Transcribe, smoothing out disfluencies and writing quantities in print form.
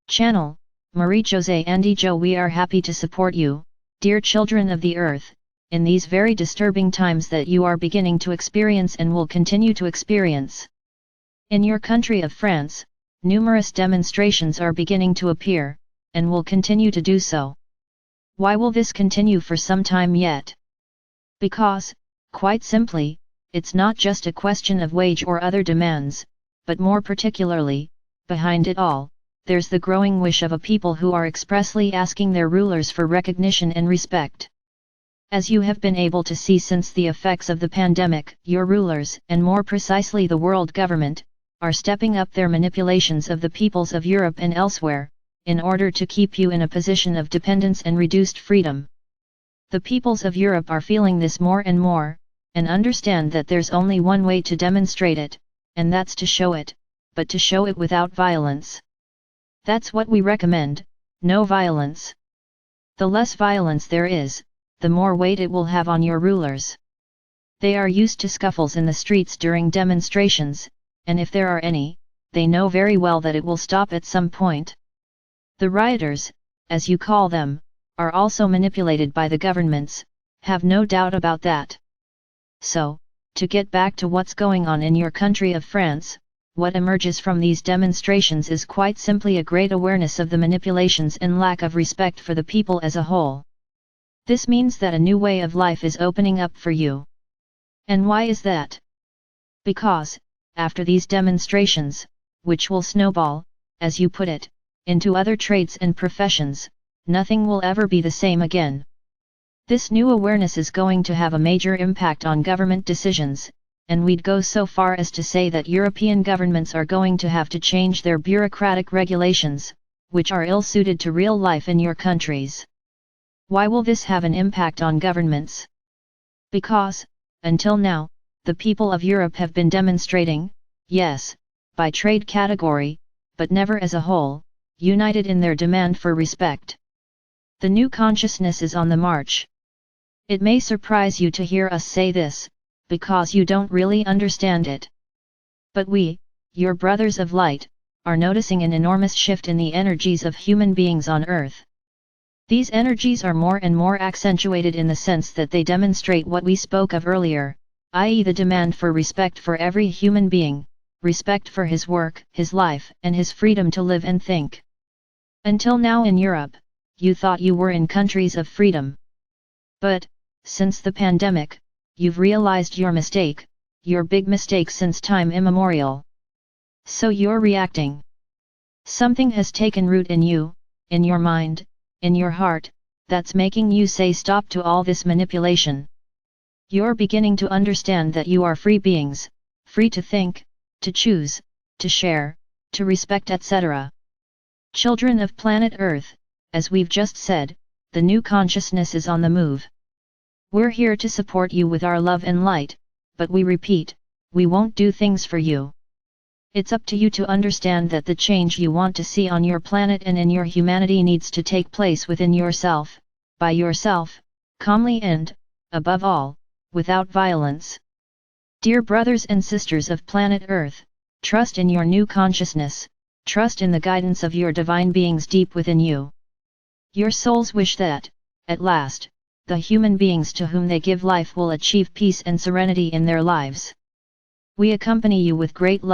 Channel, Marie Jose Andijo. We are happy to support you, dear children of the earth, in these very disturbing times that you are beginning to experience and will continue to experience. In your country of France, numerous demonstrations are beginning to appear, and will continue to do so. Why will this continue for some time yet? Because, quite simply, it's not just a question of wage or other demands, but more particularly, behind it all, there's the growing wish of a people who are expressly asking their rulers for recognition and respect. As you have been able to see since the effects of the pandemic, your rulers, and more precisely the world government, are stepping up their manipulations of the peoples of Europe and elsewhere, in order to keep you in a position of dependence and reduced freedom. The peoples of Europe are feeling this more and more, and understand that there's only one way to demonstrate it, and that's to show it, but to show it without violence. That's what we recommend, no violence. The less violence there is, the more weight it will have on your rulers. They are used to scuffles in the streets during demonstrations, and if there are any, they know very well that it will stop at some point. The rioters, as you call them, are also manipulated by the governments, have no doubt about that. So, to get back to what's going on in your country of France, what emerges from these demonstrations is quite simply a great awareness of the manipulations and lack of respect for the people as a whole. This means that a new way of life is opening up for you. And why is that? Because, after these demonstrations, which will snowball, as you put it, into other trades and professions, nothing will ever be the same again. This new awareness is going to have a major impact on government decisions, and we'd go so far as to say that European governments are going to have to change their bureaucratic regulations, which are ill-suited to real life in your countries. Why will this have an impact on governments? Because, until now, the people of Europe have been demonstrating, yes, by trade category, but never as a whole, united in their demand for respect. The new consciousness is on the march. It may surprise you to hear us say this, because you don't really understand it. But we, your brothers of light, are noticing an enormous shift in the energies of human beings on Earth. These energies are more and more accentuated in the sense that they demonstrate what we spoke of earlier, i.e. the demand for respect for every human being, respect for his work, his life, and his freedom to live and think. Until now in Europe, you thought you were in countries of freedom. But, since the pandemic, you've realized your mistake, your big mistake since time immemorial. So you're reacting. Something has taken root in you, in your mind, in your heart, that's making you say stop to all this manipulation. You're beginning to understand that you are free beings, free to think, to choose, to share, to respect, etc. Children of planet Earth, as we've just said, the new consciousness is on the move. We're here to support you with our love and light, but we repeat, we won't do things for you. It's up to you to understand that the change you want to see on your planet and in your humanity needs to take place within yourself, by yourself, calmly and, above all, without violence. Dear brothers and sisters of planet Earth, trust in your new consciousness, trust in the guidance of your divine beings deep within you. Your souls wish that, at last, the human beings to whom they give life will achieve peace and serenity in their lives. We accompany you with great love.